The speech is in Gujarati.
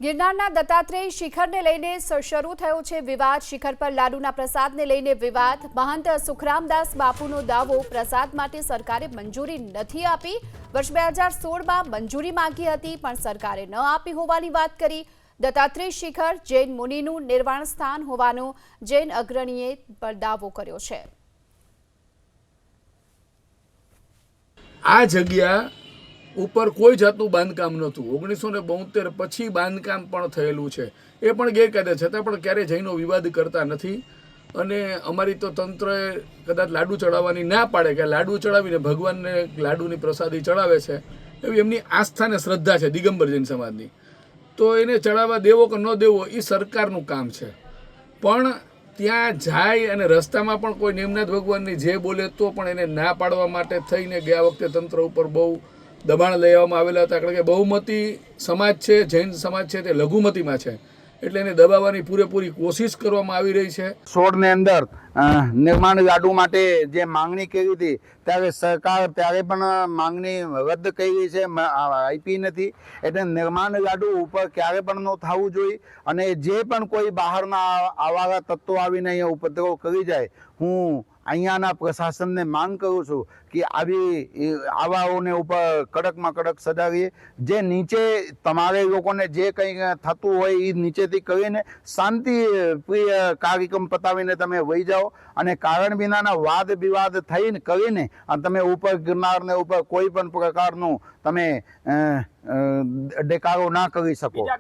ગિરનારના દત્તાત્રેય શિખરને લઈને શરૂ થયો છે વિવાદ। શિખર પર લાડુના પ્રસાદને લઈને વિવાદ। મહંત સુખરામદાસ બાપુનો દાવો પ્રસાદ માટે સરકારે મંજૂરી નથી આપી। વર્ષ 2016માં મંજૂરી માંગી હતી પણ સરકારે ન આપી હોવાની વાત કરી। દત્તાત્રેય શિખર જૈન મુનિનું નિર્વાણ સ્થાન હોવાનો જૈન અગ્રણીએ પર દાવો કર્યો છે। આ જગ્યા ઉપર કોઈ જાતનું બાંધકામ નહોતું। 1972 પછી બાંધકામ પણ થયેલું છે, એ પણ ગેરકાયદે, છતાં પણ ક્યારેય જૈનો વિવાદ કરતા નથી। અને અમારી તો તંત્રએ કદાચ લાડુ ચડાવવાની ના પાડે કે લાડુ ચડાવીને ભગવાનને લાડુની પ્રસાદી ચડાવે છે એવી એમની આસ્થા ને શ્રદ્ધા છે દિગંબર જૈન સમાજની, તો એને ચડાવવા દેવો કે ન દેવો એ સરકારનું કામ છે। પણ ત્યાં જાય અને રસ્તામાં પણ કોઈ નિમનાથ ભગવાનની જે બોલે તો પણ એને ના પાડવા માટે થઈને ગયા વખતે તંત્ર ઉપર બહુ દબાણ લેવામાં આવેલા હતા, કારણ કે બહુમતી સમાજ છે, જૈન સમાજ છે તે લઘુમતીમાં છે, એટલે એને દબાવવાની પૂરેપૂરી કોશિશ કરવામાં આવી રહી છે। 16 ની અંદર નિર્માણ યાર્ડો માટે જે માંગણી કરી હતી ત્યારે સરકાર ત્યારે પણ માંગણી રદ કરી છે, આપી નથી। એટલે નિર્માણ યાર્ડો ઉપર ક્યારે પણ ન થવું જોઈએ। અને જે પણ કોઈ બહારના આવારા તત્વો આવીને અહીંયા ઉપદ્રવ કરી જાય, હું અહીંયાના પ્રશાસનને માંગ કરું છું કે આવાઓને ઉપર કડકમાં કડક સજાવીએ। જે નીચે તમારે લોકોને જે કંઈ થતું હોય એ નીચેથી કરીને શાંતિપ્રિય કાર્યક્રમ પતાવીને તમે વહી જાઓ, અને કારણ વિનાના વાદ વિવાદ થઈને કરીને અને તમે ઉપર ગિરનારને ઉપર કોઈ પણ પ્રકારનું તમે દેખાડો ના કરી શકો।